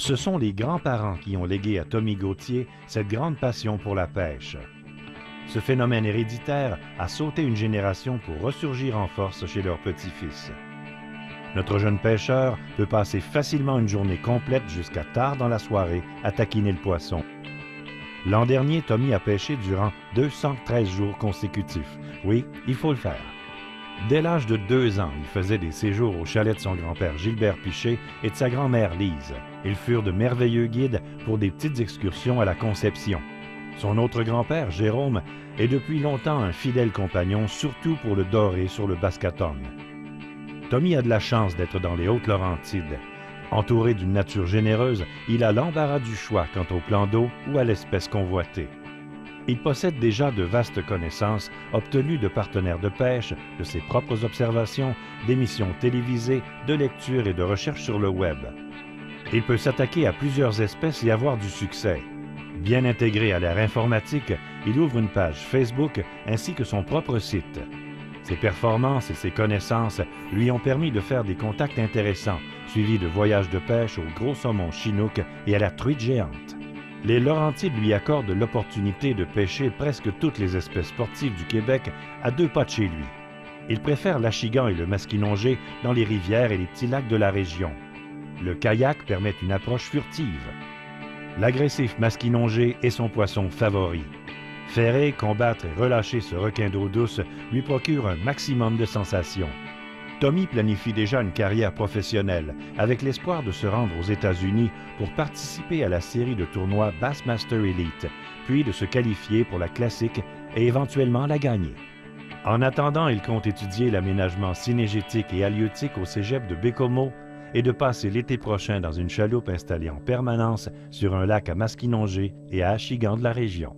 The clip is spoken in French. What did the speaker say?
Ce sont les grands-parents qui ont légué à Tommy Gauthier cette grande passion pour la pêche. Ce phénomène héréditaire a sauté une génération pour ressurgir en force chez leur petit-fils. Notre jeune pêcheur peut passer facilement une journée complète jusqu'à tard dans la soirée à taquiner le poisson. L'an dernier, Tommy a pêché durant 213 jours consécutifs. Oui, il faut le faire. Dès l'âge de 2 ans, il faisait des séjours au chalet de son grand-père Gilbert Piché et de sa grand-mère Lise. Ils furent de merveilleux guides pour des petites excursions à la Conception. Son autre grand-père, Jérôme, est depuis longtemps un fidèle compagnon, surtout pour le doré sur le Bascaton. Tommy a de la chance d'être dans les Hautes-Laurentides. Entouré d'une nature généreuse, il a l'embarras du choix quant au plan d'eau ou à l'espèce convoitée. Il possède déjà de vastes connaissances obtenues de partenaires de pêche, de ses propres observations, d'émissions télévisées, de lectures et de recherches sur le web. Il peut s'attaquer à plusieurs espèces et avoir du succès. Bien intégré à l'ère informatique, il ouvre une page Facebook ainsi que son propre site. Ses performances et ses connaissances lui ont permis de faire des contacts intéressants, suivis de voyages de pêche au gros saumon chinook et à la truite géante. Les Laurentides lui accordent l'opportunité de pêcher presque toutes les espèces sportives du Québec à 2 pas de chez lui. Il préfère l'achigan et le masquinongé dans les rivières et les petits lacs de la région. Le kayak permet une approche furtive. L'agressif masquinongé est son poisson favori. Ferrer, combattre et relâcher ce requin d'eau douce lui procure un maximum de sensations. Tommy planifie déjà une carrière professionnelle avec l'espoir de se rendre aux États-Unis pour participer à la série de tournois Bassmaster Elite, puis de se qualifier pour la classique et éventuellement la gagner. En attendant, il compte étudier l'aménagement cynégétique et halieutique au cégep de Bécomo et de passer l'été prochain dans une chaloupe installée en permanence sur un lac à Masquinongé et à Achigan de la région.